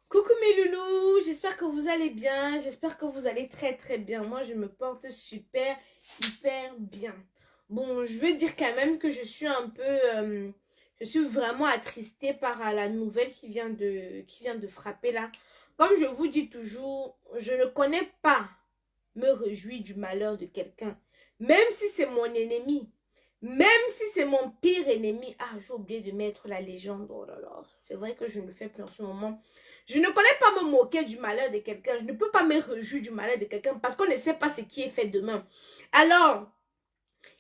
Coucou mes loulous, j'espère que vous allez bien, j'espère que vous allez très bien. Moi je me porte super, hyper bien. Bon, je veux dire quand même que je suis un peu, je suis vraiment attristée par la nouvelle qui vient de frapper là. Comme je vous dis toujours, je ne connais pas me réjouir du malheur de quelqu'un. Même si c'est mon ennemi, même si c'est mon pire ennemi. Ah, j'ai oublié de mettre la légende. Oh là là, c'est vrai que je ne le fais plus en ce moment. Je ne connais pas me moquer du malheur de quelqu'un. Je ne peux pas me réjouir du malheur de quelqu'un parce qu'on ne sait pas ce qui est fait demain. Alors,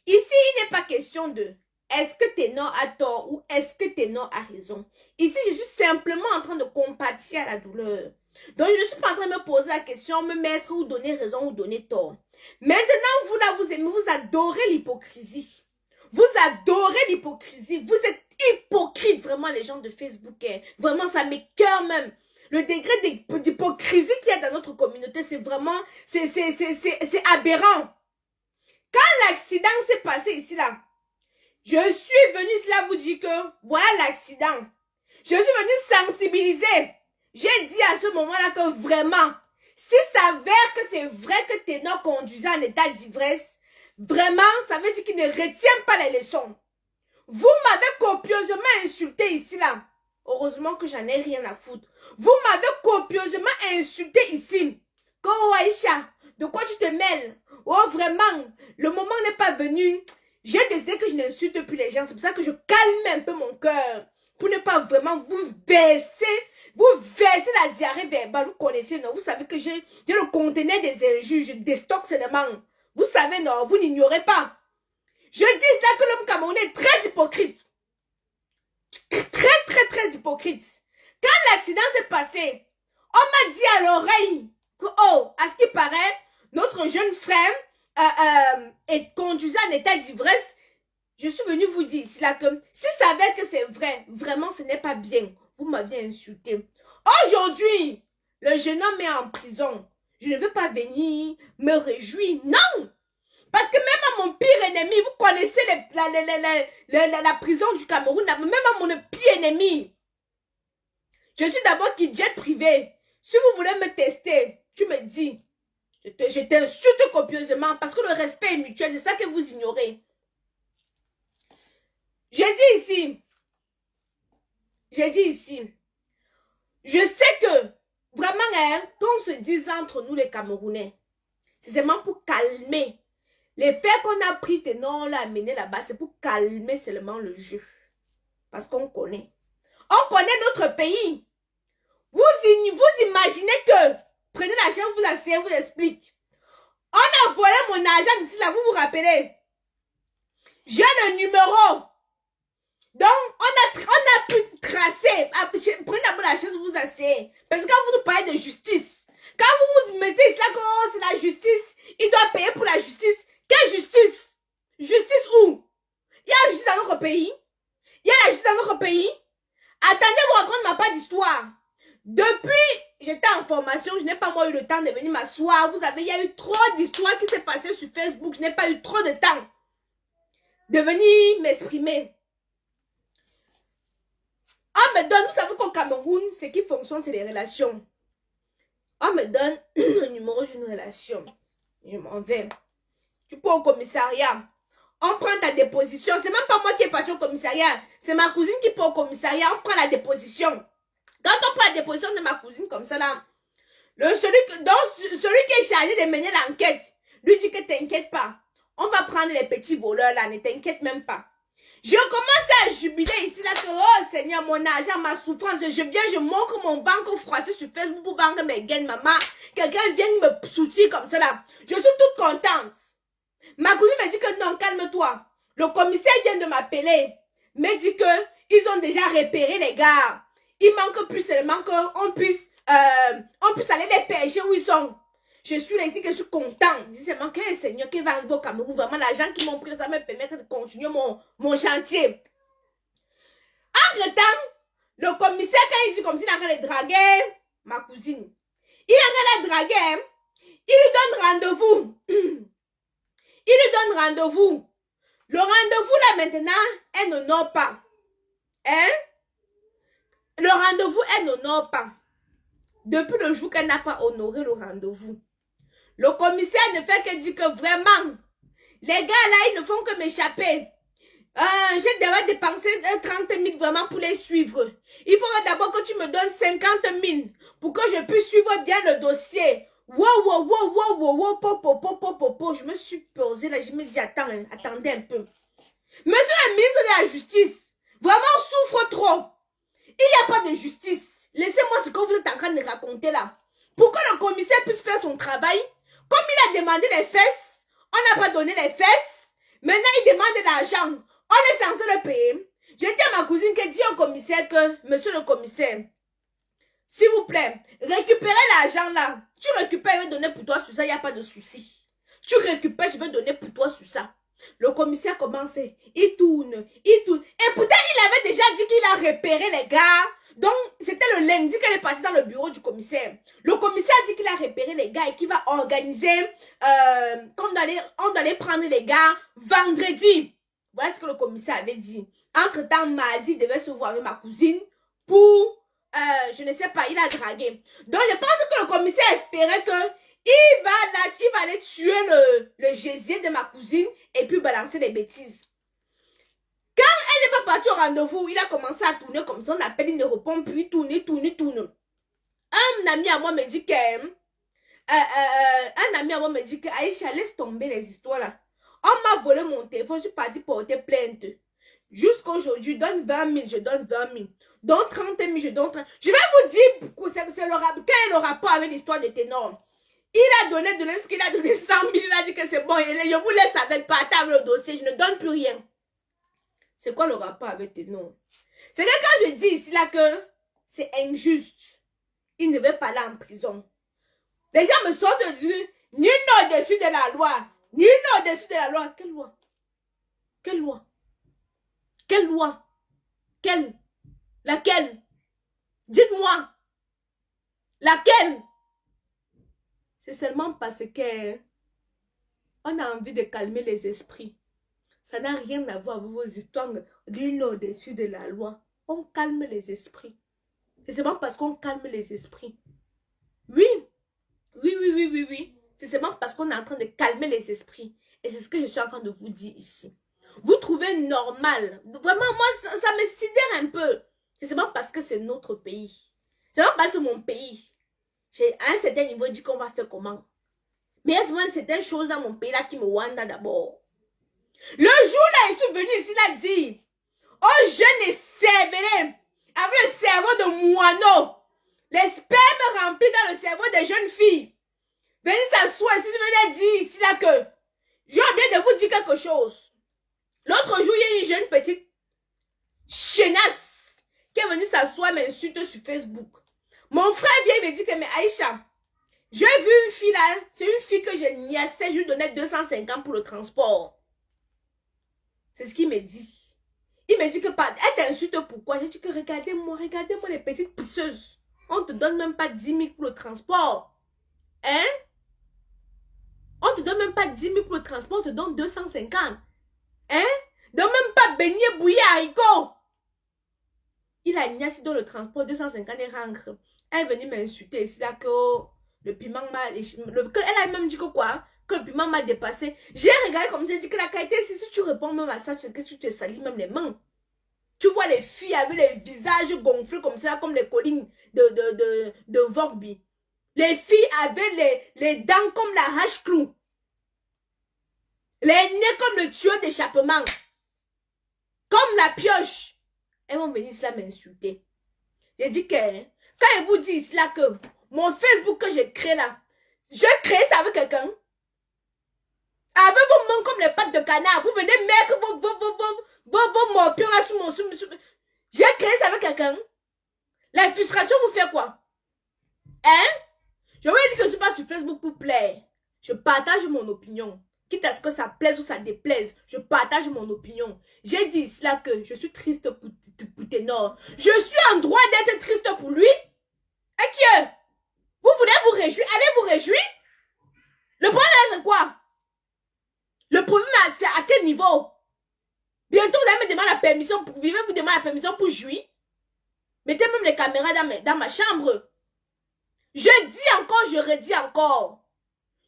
ici, il n'est pas question de est-ce que Ténor a tort ou est-ce que Ténor a raison. Ici, je suis simplement en train de compatir à la douleur. Donc, je ne suis pas en train de me poser la question, me mettre ou donner raison ou donner tort. Maintenant, vous là, vous aimez, vous adorez l'hypocrisie. Vous adorez l'hypocrisie. Vous êtes hypocrites, vraiment, les gens de Facebook. Hein. Vraiment, ça m'écoeure même. Le degré d'hypocrisie qu'il y a dans notre communauté, c'est vraiment, c'est aberrant. Quand l'accident s'est passé ici, là, je suis venue là vous dire que, voilà l'accident. Je suis venue sensibiliser. J'ai dit à ce moment-là que vraiment, s'il s'avère que c'est vrai que Ténor conduisait en état d'ivresse, vraiment, ça veut dire qu'il ne retient pas les leçons. Vous m'avez copieusement insulté ici, là. Heureusement que j'en ai rien à foutre. Vous m'avez copieusement insulté ici. Oh Aïcha, de quoi tu te mêles? Oh vraiment, le moment n'est pas venu. J'ai décidé que je n'insulte plus les gens. C'est pour ça que je calme un peu mon cœur. Pour ne pas vraiment vous verser la diarrhée verbale. Vous connaissez, non? Vous savez que j'ai le conteneur des injures. Je déstocke seulement. Vous savez, non? Vous n'ignorez pas. Je dis ça que l'homme camerounais est très hypocrite. Très hypocrite. Quand l'accident s'est passé, on m'a dit à l'oreille que, oh, à ce qui paraît, notre jeune frère est conduit en état d'ivresse. Je suis venue vous dire ici là que si ça savait que c'est vrai, vraiment ce n'est pas bien. Vous m'aviez insulté. Aujourd'hui, le jeune homme est en prison. Je ne veux pas venir me réjouir. Non! Parce que même à mon pire ennemi, vous connaissez la prison du Cameroun, même à mon pire ennemi. Je suis d'abord qui jet privé. Si vous voulez me tester, tu me dis. Je t'insulte copieusement parce que le respect est mutuel. C'est ça que vous ignorez. J'ai dit ici. Je sais que vraiment, hein, qu'on se dise entre nous les Camerounais, c'est seulement pour calmer. Les faits qu'on a pris, Ténor l'a amené là-bas, c'est pour calmer seulement le jeu. Parce qu'on connaît. On connaît notre pays. Vous imaginez que, prenez l'argent, vous asseyez, vous explique. On a volé mon argent ici, là, vous vous rappelez. J'ai le numéro. Donc, on a pu tracer. Prenez d'abord la chaise, vous asseyez. Parce que quand vous nous parlez de justice, quand vous vous mettez ici là, que oh, c'est la justice, il doit payer pour la justice. Quelle justice? Justice où? Il y a la justice dans notre pays. Il y a la justice dans notre pays. Attendez, vous racontez ma part d'histoire. Depuis, j'étais en formation, je n'ai pas moi eu le temps de venir m'asseoir. Vous savez, il y a eu trop d'histoires qui s'est passées sur Facebook. Je n'ai pas eu trop de temps de venir m'exprimer. On me donne, vous savez qu'au Cameroun, ce qui fonctionne, c'est les relations. On me donne le numéro d'une relation. Je m'en vais. Tu peux au commissariat. On prend ta déposition. C'est même pas moi qui est parti au commissariat. C'est ma cousine qui peut au commissariat. On prend la déposition. Quand on prend la déposition de ma cousine comme ça là, celui qui est chargé de mener l'enquête, lui dit que t'inquiète pas. On va prendre les petits voleurs là, ne t'inquiète même pas. Je commence à jubiler ici là que, oh Seigneur, mon argent, ma souffrance, je montre mon banque froissé sur Facebook pour banque mes gains, maman. Quelqu'un vient me soutenir comme ça là. Je suis toute contente. Ma cousine me dit que non, calme-toi. Le commissaire vient de m'appeler. Me dit que ils ont déjà repéré les gars. Il manque plus seulement qu'on puisse aller les pêcher où ils sont. Je suis là ici que je suis content. Je dis seulement que Seigneur, qui va arriver au Cameroun. Vraiment, l'argent qui m'ont pris, ça me permet de continuer mon chantier. Entre-temps, le commissaire, quand il dit comme s'il a en train de draguer ma cousine, il est en train de draguer, il lui donne rendez-vous. Il lui donne rendez-vous. Le rendez-vous là maintenant, elle n'honore pas. Hein? Le rendez-vous, elle n'honore pas. depuis le jour qu'elle n'a pas honoré le rendez-vous. Le commissaire ne fait que dire que vraiment, les gars là, ils ne font que m'échapper. Je devrais dépenser 30 000 vraiment pour les suivre. Il faudra d'abord que tu me donnes 50 000 pour que je puisse suivre bien le dossier. Wow. Je me suis posé là, je me dis, attendez un peu. Monsieur le ministre de la Justice, vraiment on souffre trop. Il n'y a pas de justice. Laissez-moi ce que vous êtes en train de raconter là. Pour que le commissaire puisse faire son travail, comme il a demandé les fesses, on n'a pas donné les fesses. Maintenant, il demande de l'argent. On est censé le payer. J'ai dit à ma cousine qu'elle dit au commissaire que, monsieur le commissaire, s'il vous plaît, récupérez l'argent là. Tu récupères, je vais donner pour toi sur ça, il n'y a pas de souci. Tu récupères, je vais donner pour toi sur ça. Le commissaire commence, il tourne. Et pourtant, il avait déjà dit qu'il a repéré les gars. Donc, c'était le lundi qu'elle est partie dans le bureau du commissaire. Le commissaire a dit qu'il a repéré les gars et qu'il va organiser, on doit aller prendre les gars vendredi. Voilà ce que le commissaire avait dit. Entre-temps, mardi, il devait se voir avec ma cousine pour, je ne sais pas, il a dragué. Donc, je pense que le commissaire espérait que il va aller tuer le gésier de ma cousine et puis balancer les bêtises. Quand elle n'est pas partie au rendez-vous, il a commencé à tourner comme ça, on appelle, il ne répond plus, il tourne. Un ami à moi me dit que, Aïcha, laisse tomber les histoires là. On m'a volé mon téléphone, je suis partie porter plainte. Jusqu'aujourd'hui, je donne 20 000, je donne 20 000. Donc 30 000, je donne 30 000. Je vais vous dire quel est le rapport avec l'histoire de Ténor. Il a donné ce qu'il a donné 100 000, il a dit que c'est bon, je vous laisse avec partage le dossier, je ne donne plus rien. C'est quoi le rapport avec Ténor? C'est que quand je dis ici là que c'est injuste, il ne veut pas aller en prison. Les gens me sortent de dire, nul au-dessus de la loi. Nul au-dessus de la loi. Quelle loi? Quelle loi? Quelle loi? Quelle? Laquelle? Dites-moi. Laquelle? C'est seulement parce que on a envie de calmer les esprits. Ça n'a rien à voir avec vos histoires d'une au-dessus de la loi. On calme les esprits. C'est seulement parce qu'on calme les esprits. Oui. C'est seulement parce qu'on est en train de calmer les esprits. Et c'est ce que je suis en train de vous dire ici. Vous trouvez normal. Vraiment, moi, ça me sidère un peu. C'est seulement parce que c'est notre pays. C'est seulement parce que c'est mon pays. J'ai à un certain niveau dit qu'on va faire comment. Mais il y a souvent certaines choses dans mon pays là qui me wanda d'abord. Le jour là, je suis venu ici, il a dit, oh jeune et cervelé, avec le cerveau de moineau, les spermes remplis dans le cerveau des jeunes filles. Venez s'asseoir ici, je venais dire ici là que, j'ai oublié de vous dire quelque chose. L'autre jour, il y a une jeune petite chenasse qui est venue s'asseoir m'insulter sur Facebook. Mon frère vient et me dit que, mais Aïcha, j'ai vu une fille là, c'est une fille que j'ai niassée, je lui donnais 250 pour le transport. C'est ce qu'il me dit. Il me dit que, elle t'insulte pourquoi? J'ai dit que, regardez-moi les petites pisseuses. On te donne même pas 10 000 pour le transport. Hein? On te donne même pas 10 000 pour le transport, on te donne 250. Hein? Donc même pas beignet bouilli haricot. Il a niassé dans le transport 250 et rentre. Elle est venue m'insulter ici là que le piment m'a... Elle a même dit que quoi? Que le piment m'a dépassé. J'ai regardé comme ça, j'ai dit que la qualité, si tu réponds même à ça, c'est que tu te salis même les mains. Tu vois les filles avec les visages gonflés comme ça, comme les collines de Vorbi. Les filles avaient les dents comme la hache-clou. Les nez comme le tuyau d'échappement. Comme la pioche. Elles vont venir là m'insulter. J'ai dit que, quand ils vous disent là que mon Facebook que j'ai créé là, je crée ça avec quelqu'un. Avec vos mains comme les pattes de canard, vous venez mettre vos morpions là sous mon... J'ai créé ça avec quelqu'un. La frustration vous fait quoi? Hein? Je vous ai dit que je ne suis pas sur Facebook pour plaire. Je partage mon opinion. Quitte à ce que ça plaise ou ça déplaise, je partage mon opinion. J'ai dit cela que je suis triste pour Ténor. Je suis en droit d'être triste pour lui. Et qui est? Vous voulez vous réjouir? Allez vous réjouir? Le problème c'est quoi? Le problème c'est à quel niveau? Bientôt vous allez me demander la permission pour vivre, vous demander la permission pour jouir. Mettez même les caméras dans ma chambre. Je dis encore, je redis encore.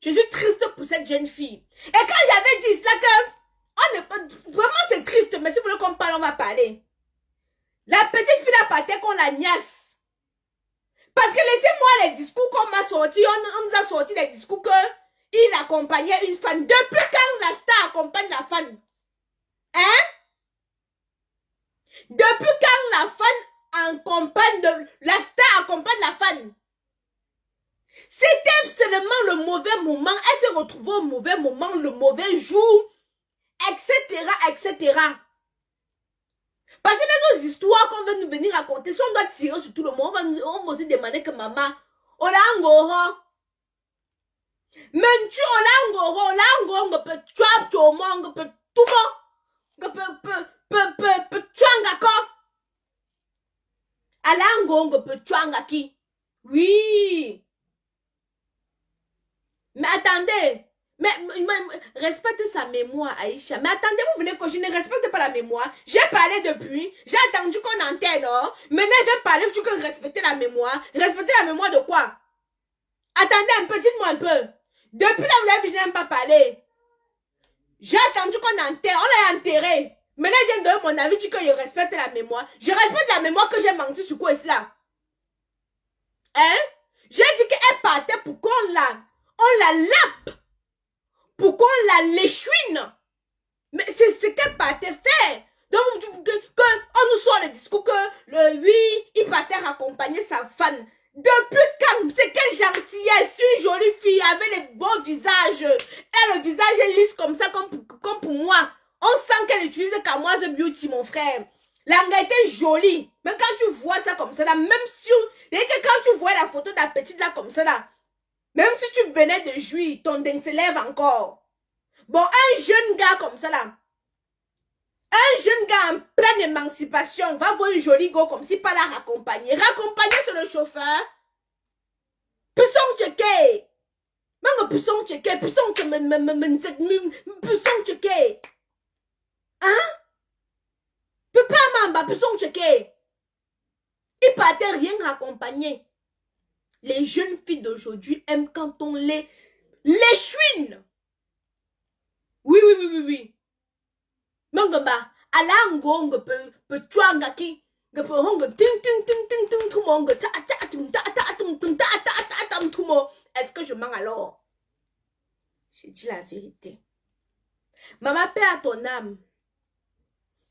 Je suis triste pour cette jeune fille. Et quand j'avais dit cela que... Vraiment, c'est triste, mais si vous voulez qu'on parle, on va parler. La petite fille a parté qu'on la niasse. Parce que laissez-moi les discours qu'on m'a sortis. On nous a sorti les discours qu'il accompagnait une fan. Depuis quand la star accompagne la fan? Hein? Depuis quand la fan accompagne la star accompagne la fan? C'était seulement le mauvais moment. Elle s'est retrouvée au mauvais moment, le mauvais jour, etc., etc. Parce que dans nos histoires qu'on veut nous venir raconter, si on doit tirer sur tout le monde, on va aussi demander que maman, on a un goro. Mais tu on a un goro, peut trap tout le monde, peut tout le monde, peut tuanga quoi? Alango peut tuanga qui? Oui. Mais attendez. Mais respectez sa mémoire, Aïcha. Mais attendez, vous voulez que je ne respecte pas la mémoire? J'ai parlé depuis. J'ai attendu qu'on entende, non? Maintenant, je vais parler, je veux respecter la mémoire. Respecter la mémoire de quoi? Attendez un peu, dites-moi un peu. Depuis là, vous avez vu, je n'ai même pas parlé. J'ai attendu qu'on enterre. On l'a enterré. Maintenant, je viens de donner mon avis, je dis que je respecte la mémoire. Je respecte la mémoire que j'ai menti sur quoi est-ce là? Hein? J'ai dit qu'elle partait pour qu'on la lappe. Pour qu'on la léchouine. Mais c'est ce qu'elle partait faire. Donc, on nous sort le discours que, oui, il partait raccompagner sa fan. Depuis quand? C'est quelle gentillesse. Une jolie fille avec les beaux visages. Et le visage est lisse comme ça, comme pour moi. On sent qu'elle utilise Kamoise Beauty, mon frère. L'angle était jolie. Mais quand tu vois ça comme ça, là, même si... que quand tu vois la photo de la petite là comme ça, là, même si tu venais de jouir, ton dingue se lève encore. Bon, un jeune gars comme ça, là, un jeune gars en pleine émancipation va voir une jolie go comme si pas la raccompagner. Raccompagner sur le chauffeur. Puissant checké. Même puissant checké. Puissant checké. Hein? Peut pas mamba, puissant checké. Il partait rien raccompagner. Les jeunes filles d'aujourd'hui aiment quand on les chouine. Oui. Mangamba, alango peut tuanga ki, peut hongo ting tout monde Est-ce que je mens alors? J'ai dit la vérité. Maman, paix à ton âme.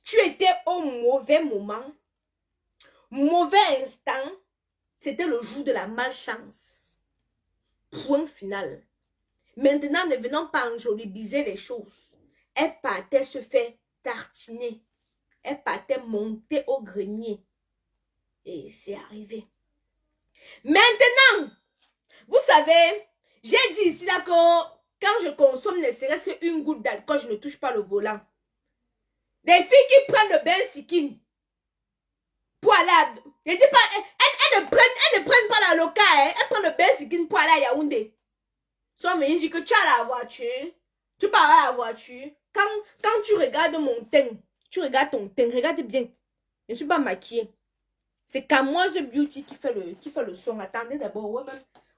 Tu étais au mauvais moment, mauvais instant. C'était le jour de la malchance. Point final. Maintenant, ne venons pas enjolibiser les choses. Elle partait se faire tartiner. Elle partait monter au grenier. Et c'est arrivé. Maintenant, vous savez, j'ai dit ici là que quand je consomme ne serait-ce une goutte d'alcool, je ne touche pas le volant. Les filles qui prennent le bain sikin pour aller, je dis pas, elles ne prennent pas la loca, hein, elles prennent le bain sikin pour aller à Yaoundé. Soit venues dire que tu as la voiture, tu pars à la voiture. Quand tu regardes mon teint, tu regardes ton teint, regarde bien. Je ne suis pas maquillée. C'est Kamoise Beauty qui fait le son. Attendez d'abord.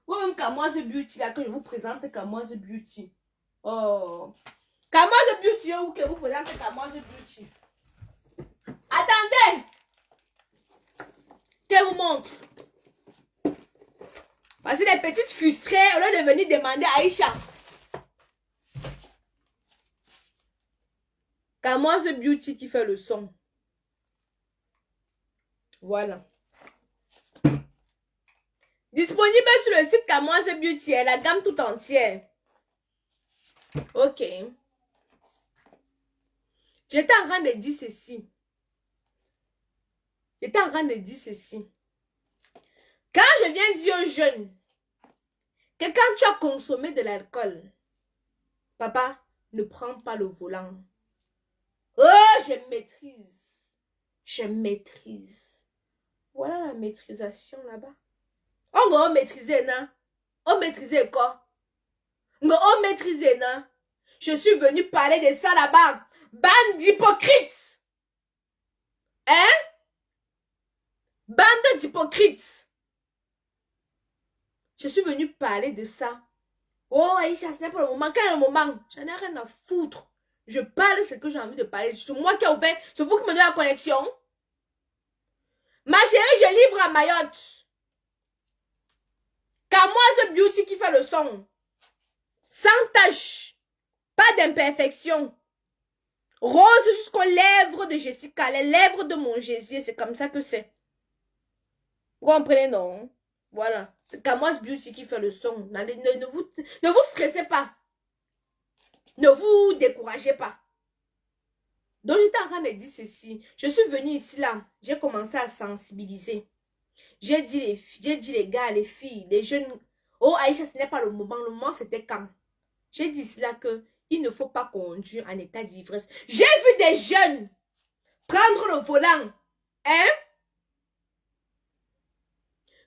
Ouais, même Kamoise Beauty, là, que je vous présente Kamoise Beauty. Oh. Kamoise Beauty, ou que vous présente Kamoise Beauty. Attendez. Que vous montre. Parce que les petites frustrées, au lieu de venir demander à Aïcha. Kamoise Beauty qui fait le son. Voilà. Disponible sur le site Kamoise Beauty, la gamme tout entière. Ok. J'étais en train de dire ceci. Quand je viens dire aux jeunes que quand tu as consommé de l'alcool, papa, ne prends pas le volant. Oh, je maîtrise. Voilà la maîtrisation là-bas. On va maîtriser, non? On maîtrisait quoi? On maîtrisait, non? Je suis venu parler de ça là-bas. Bande d'hypocrites. Hein? Bande d'hypocrites. Je suis venue parler de ça. Oh, Aïcha, ce n'est pas le moment. Quel est le moment? J'en ai rien à foutre. Je parle de ce que j'ai envie de parler. C'est moi qui ai ouvert. C'est vous qui me donnez la connexion. Ma chérie, je livre à Mayotte. Kamoise Beauty qui fait le son. Sans tache. Pas d'imperfection. Rose jusqu'aux lèvres de Jessica. Les lèvres de mon Jésus. C'est comme ça que c'est. Vous comprenez, non? Voilà. C'est Kamoise Beauty qui fait le son. Ne vous stressez pas. Ne vous découragez pas. Donc, j'étais en train de dire ceci. Je suis venue ici, là. J'ai commencé à sensibiliser. J'ai dit les gars, les filles, les jeunes. Oh, Aïcha, ce n'est pas le moment. Le moment, c'était quand? J'ai dit cela que il ne faut pas conduire en état d'ivresse. J'ai vu des jeunes prendre le volant. Hein?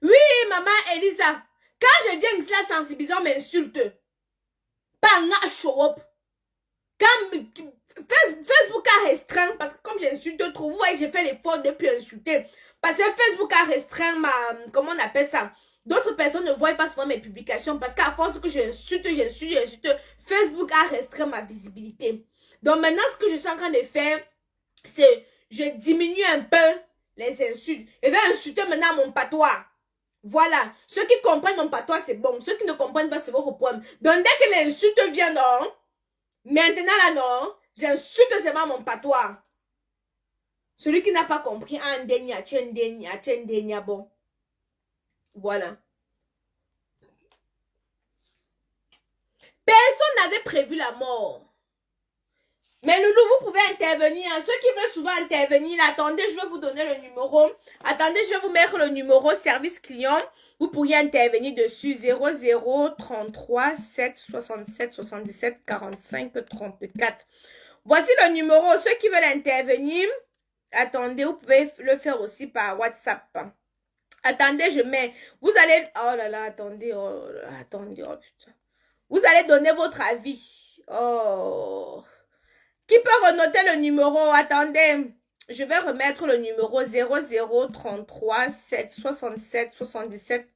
Oui, maman Elisa. Quand je viens ici, la sensibilisation m'insulte. Pas un show up. Quand Facebook a restreint, parce que comme j'insulte trop, vous voyez, j'ai fait l'effort de plus insulter. Parce que Facebook a restreint ma, comment on appelle ça? D'autres personnes ne voient pas souvent mes publications parce qu'à force que j'insulte, Facebook a restreint ma visibilité. Donc maintenant, ce que je suis en train de faire, c'est je diminue un peu les insultes. Je vais insulter maintenant mon patois. Voilà. Ceux qui comprennent mon patois, c'est bon. Ceux qui ne comprennent pas, c'est votre problème. Donc dès que l'insulte vient, non? Maintenant là, non? J'insulte seulement mon patois. Celui qui n'a pas compris, bon. Voilà. Personne n'avait prévu la mort. Mais Loulou, vous pouvez intervenir. Ceux qui veulent souvent intervenir, attendez, je vais vous donner le numéro. Attendez, je vais vous mettre le numéro service client. Vous pourriez intervenir dessus 00 33 7 67 77 45 34. Voici le numéro. Ceux qui veulent intervenir, attendez, vous pouvez le faire aussi par WhatsApp. Attendez, je mets. Vous allez. Oh là là, attendez. Oh, attendez. Oh putain. Vous allez donner votre avis. Oh. Qui peut renoter le numéro? Attendez. Je vais remettre le numéro 00 33 7 67 77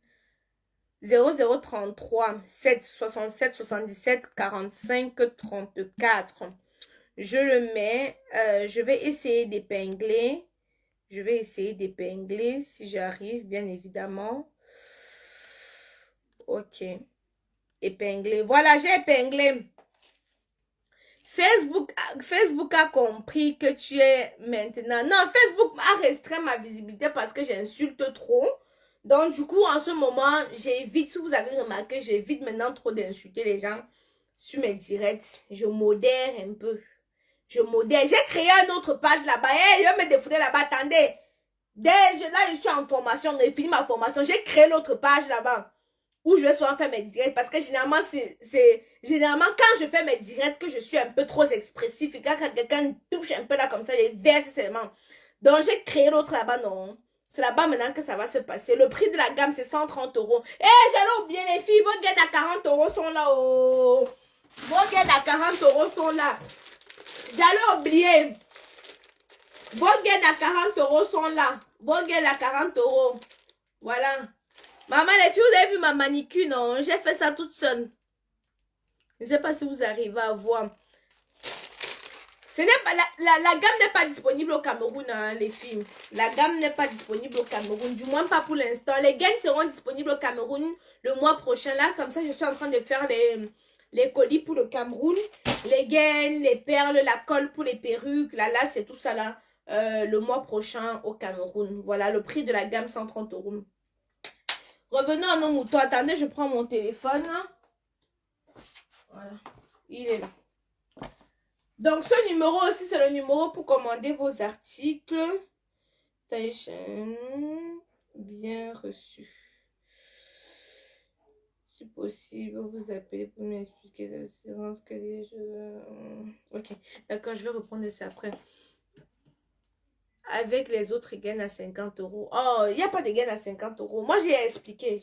0033 7 67 77 45 34. Je le mets. Je vais essayer d'épingler. Je vais essayer d'épingler si j'arrive, bien évidemment. Ok. Épingler. Voilà, j'ai épinglé. Facebook a compris que tu es maintenant... Non, Facebook a restreint ma visibilité parce que j'insulte trop. Donc, du coup, en ce moment, j'évite, si vous avez remarqué, j'évite maintenant trop d'insulter les gens sur mes directs. Je modère un peu. Je modère. J'ai créé une autre page là-bas. Hey, je vais me défouler là-bas. Attendez. Là, je suis en formation. J'ai fini ma formation. J'ai créé l'autre page là-bas. Où je vais souvent faire mes directs. Parce que généralement, généralement, quand je fais mes directs, que je suis un peu trop expressif. Et quand quelqu'un touche un peu là comme ça, je verse seulement. Donc, j'ai créé l'autre là-bas, non. C'est là-bas maintenant que ça va se passer. Le prix de la gamme, c'est 130 €. Eh, j'allais oublier les filles. Vos gains à 40 € sont là. Oh. Vos gains à 40 € sont là. J'allais oublier. Vos gains à 40 € sont là. Vos gains à 40 €. Voilà. Maman, les filles, vous avez vu ma manicure, non? J'ai fait ça toute seule. Je ne sais pas si vous arrivez à voir. Ce n'est pas, la gamme n'est pas disponible au Cameroun, hein, les filles. La gamme n'est pas disponible au Cameroun. Du moins, pas pour l'instant. Les gaines seront disponibles au Cameroun le mois prochain. Là, comme ça, je suis en train de faire les colis pour le Cameroun. Les gaines, les perles, la colle pour les perruques. Là, c'est tout ça là. Le mois prochain au Cameroun. Voilà, le prix de la gamme, 130 €. Revenons à nos moutons. Attendez, je prends mon téléphone. Voilà, il est là. Donc, ce numéro aussi, c'est le numéro pour commander vos articles. Bien reçu. Si possible, vous appelez pour m'expliquer l'assurance que Ok, d'accord, je vais reprendre ça après. Avec les autres gains à 50 €. Oh, il n'y a pas de gains à 50 €. Moi, j'ai expliqué,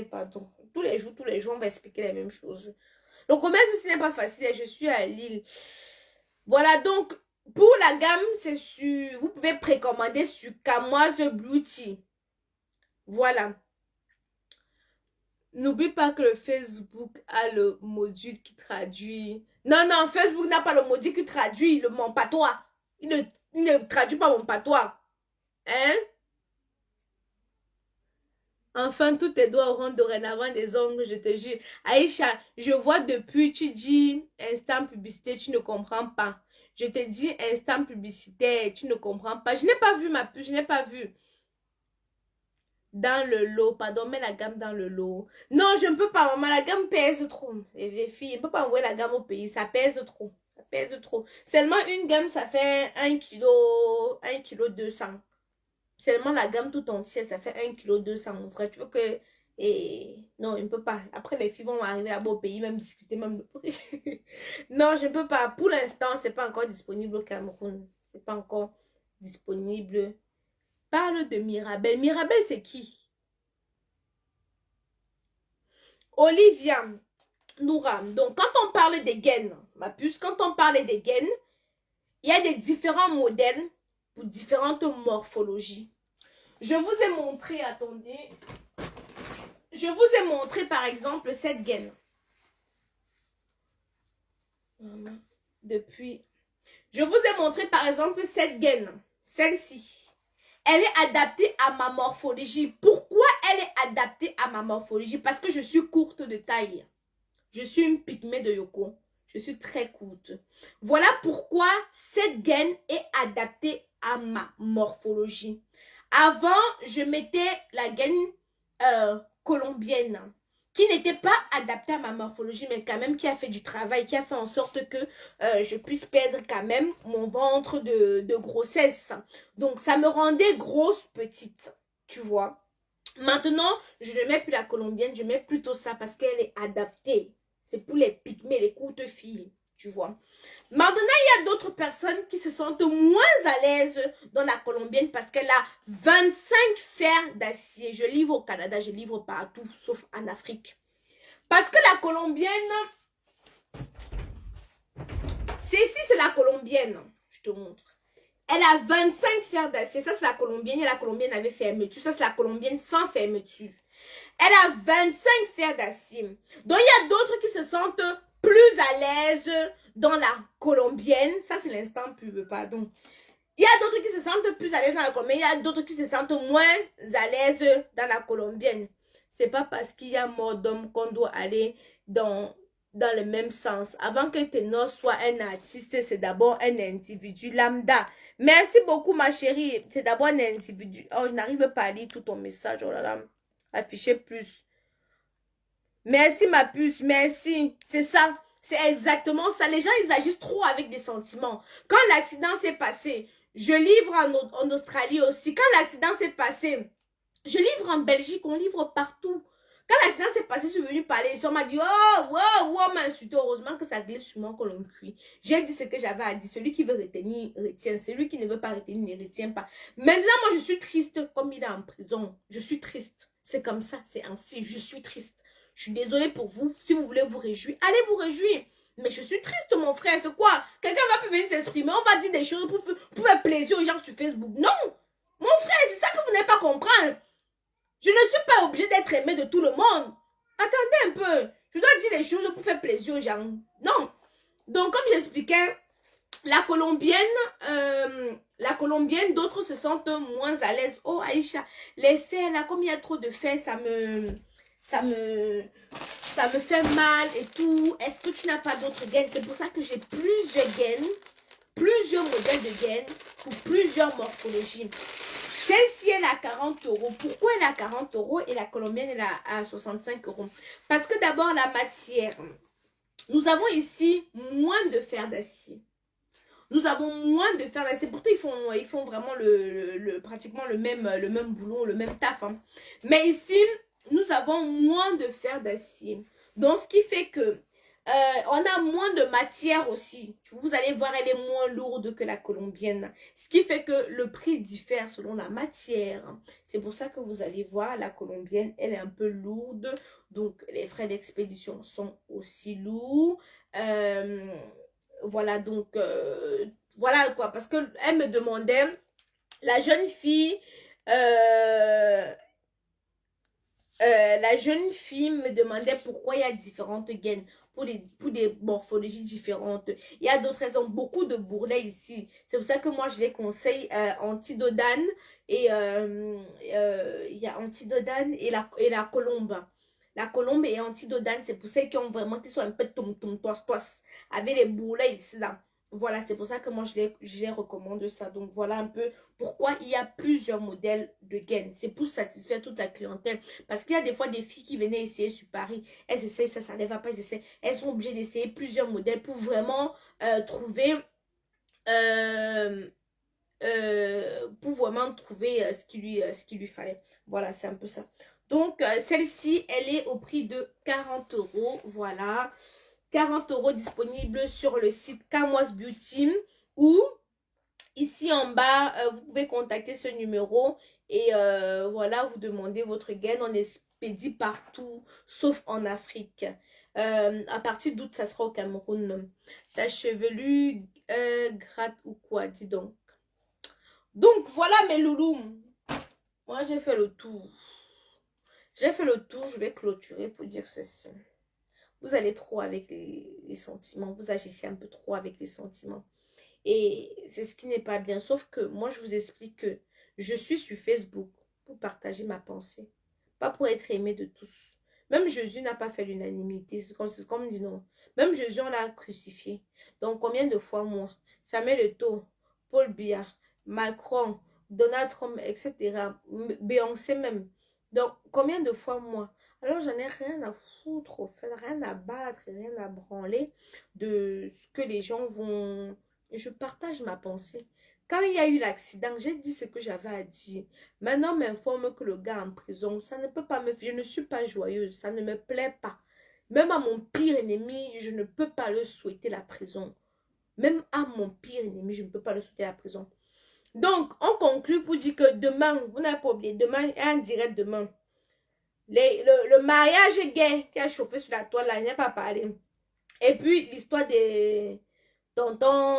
pardon. Tous les jours, on va expliquer les mêmes choses. Le commerce, ce n'est pas facile. Je suis à Lille. Voilà, donc, pour la gamme, c'est sur... Vous pouvez précommander sur Kamoise Beauty. Voilà. N'oublie pas que le Facebook a le module qui traduit. Non, non, Facebook n'a pas le module qui traduit mon patois. Il ne traduit pas mon patois. Hein? Enfin, tous tes doigts auront dorénavant des ongles, je te jure. Aïcha, je vois depuis, tu dis instant publicité, tu ne comprends pas. Je te dis instant publicitaire, tu ne comprends pas. Je n'ai pas vu ma pub, je n'ai pas vu. Dans le lot, pardon, mets la gamme dans le lot. Non, je ne peux pas, maman, la gamme pèse trop. Les filles, je ne peux pas envoyer la gamme au pays, ça pèse trop. Ça pèse trop. Seulement une gamme, ça fait 1 kg 200. Seulement la gamme tout entière, ça fait 1 kg 200, mon frère. Tu veux que... Et... Non, je ne peux pas. Après, les filles vont arriver là-bas au pays, même discuter, même de prix. Non, je ne peux pas. Pour l'instant, ce n'est pas encore disponible au Cameroun. Ce n'est pas encore disponible. Parle de Mirabelle. Mirabelle, c'est qui? Olivia Noura. Donc, quand on parle des gaines, ma puce, quand on parle des gaines, il y a des différents modèles pour différentes morphologies. Je vous ai montré, attendez, je vous ai montré par exemple cette gaine. Je vous ai montré par exemple cette gaine, celle-ci. Elle est adaptée à ma morphologie. Pourquoi elle est adaptée à ma morphologie? Parce que je suis courte de taille. Je suis une pygmée de Yoko. Je suis très courte. Voilà pourquoi cette gaine est adaptée à ma morphologie. Avant, je mettais la gaine colombienne qui n'était pas adaptée à ma morphologie, mais quand même qui a fait du travail, qui a fait en sorte que je puisse perdre quand même mon ventre de grossesse. Donc, ça me rendait grosse, petite, tu vois. Maintenant, je ne mets plus la colombienne, je mets plutôt ça parce qu'elle est adaptée. C'est pour les pygmées, les courtes filles, tu vois. Maintenant, il y a d'autres personnes qui se sentent moins à l'aise dans la colombienne parce qu'elle a 25 fers d'acier. Je livre au Canada, je livre partout, sauf en Afrique. Parce que la colombienne, c'est la colombienne. Je te montre. Elle a 25 fers d'acier. Ça, c'est la colombienne. Et la colombienne avait fermeture. Ça, c'est la colombienne sans fermeture. Elle a 25 fers d'acier. Donc, il y a d'autres qui se sentent plus à l'aise dans la colombienne. Ça, c'est l'instant pub, pardon. Il y a d'autres qui se sentent plus à l'aise dans la colombienne. Il y a d'autres qui se sentent moins à l'aise dans la colombienne. C'est pas parce qu'il y a mort d'homme qu'on doit aller dans le même sens. Avant que Ténor soit un artiste, c'est d'abord un individu lambda. Merci beaucoup, ma chérie. C'est d'abord un individu. Oh, je n'arrive pas à lire tout ton message. Oh là là. Afficher plus. Merci, ma puce. Merci. C'est ça. C'est exactement ça. Les gens, ils agissent trop avec des sentiments. Quand l'accident s'est passé, je livre en Australie aussi. Quand l'accident s'est passé, je livre en Belgique. On livre partout. Quand l'accident s'est passé, je suis venue parler ici. On m'a dit, oh, wow, wow, m'a insulté. Heureusement que ça glisse sur mon colon cuit. J'ai dit ce que j'avais à dire. Celui qui veut retenir, retient. Celui qui ne veut pas retenir, ne retient pas. Maintenant, moi, je suis triste comme il est en prison. Je suis triste. C'est comme ça, c'est ainsi. Je suis triste. Je suis désolée pour vous. Si vous voulez vous réjouir, allez vous réjouir. Mais je suis triste, mon frère. C'est quoi? Quelqu'un va plus venir s'exprimer. On va dire des choses pour faire plaisir aux gens sur Facebook. Non! Mon frère, c'est ça que vous n'avez pas comprendre. Je ne suis pas obligée d'être aimée de tout le monde. Attendez un peu. Je dois dire les choses pour faire plaisir aux gens. Non. Donc, comme j'expliquais, la colombienne, d'autres se sentent moins à l'aise. Oh, Aïcha, les fers, là, comme il y a trop de fers, ça me fait mal et tout. Est-ce que tu n'as pas d'autres gaines? C'est pour ça que j'ai plusieurs gaines, plusieurs modèles de gaines pour plusieurs morphologies. Celle-ci, elle est à 40 €. Pourquoi elle est à 40 € et la colombienne, elle est à 65 €? Parce que d'abord, la matière. Nous avons ici moins de fer d'acier. Nous avons moins de fer d'acier. Pourtant, ils font vraiment pratiquement le même boulot, le même taf. Hein. Mais ici, nous avons moins de fer d'acier. Donc, ce qui fait que on a moins de matière aussi. Vous allez voir, elle est moins lourde que la colombienne. Ce qui fait que le prix diffère selon la matière. C'est pour ça que vous allez voir, la colombienne, elle est un peu lourde. Donc, les frais d'expédition sont aussi lourds. Voilà, donc, voilà quoi. Parce qu'elle me demandait, la jeune fille... la jeune fille me demandait pourquoi il y a différentes gaines pour des morphologies différentes. Il y a d'autres, elles ont beaucoup de bourrelets ici. C'est pour ça que moi, je les conseille Antidodane et il y a Antidodane et la colombe. La colombe et Antidodane, c'est pour celles qui ont vraiment, qui sont un peu tom-tom, toas-toas, avec les bourrelets ici, là. Voilà, c'est pour ça que moi, je les recommande ça. Donc, voilà un peu pourquoi il y a plusieurs modèles de gaines. C'est pour satisfaire toute la clientèle. Parce qu'il y a des fois des filles qui venaient essayer sur Paris. Elles essayent ça, ça ne va pas. Elles sont obligées d'essayer plusieurs modèles pour vraiment trouver... pour vraiment trouver ce qui lui fallait. Voilà, c'est un peu ça. Donc, celle-ci, elle est au prix de 40 euros. Voilà. 40 euros disponible sur le site Kamoise Beauty ou ici en bas, vous pouvez contacter ce numéro et voilà, vous demandez votre gaine. On expédie partout, sauf en Afrique. À partir d'août, ça sera au Cameroun. Ta chevelure gratte ou quoi, dis donc. Donc, voilà mes loulous. Moi, j'ai fait le tour. J'ai fait le tour, je vais clôturer pour dire ceci. Vous allez trop avec les sentiments. Vous agissez un peu trop avec les sentiments. Et c'est ce qui n'est pas bien. Sauf que moi, je vous explique que je suis sur Facebook pour partager ma pensée. Pas pour être aimé de tous. Même Jésus n'a pas fait l'unanimité. C'est comme dit non. Même Jésus, on l'a crucifié. Donc, combien de fois moi, Samuel Eto'o, Paul Biya, Macron, Donald Trump, etc. Beyoncé même. Donc, combien de fois moi? Alors, j'en ai rien à foutre, au fait, rien à battre, rien à branler de ce que les gens vont... Je partage ma pensée. Quand il y a eu l'accident, j'ai dit ce que j'avais à dire. Maintenant, on m'informe que le gars est en prison. Ça ne peut pas me... Je ne suis pas joyeuse. Ça ne me plaît pas. Même à mon pire ennemi, je ne peux pas le souhaiter la prison. Même à mon pire ennemi, je ne peux pas le souhaiter la prison. Donc, on conclut pour dire que demain, vous n'avez pas oublié, demain, il y a un direct demain. Le mariage gay qui a chauffé sur la toile, là, il n'y a pas parlé. Et puis, l'histoire des tonton,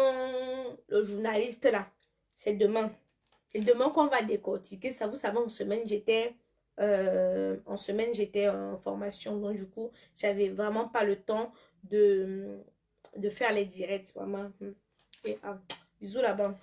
le journaliste, là, c'est demain. C'est demain qu'on va décortiquer ça. Vous savez, en semaine, j'étais en formation. Donc, du coup, j'avais vraiment pas le temps de faire les directs, vraiment. Et, bisous là-bas.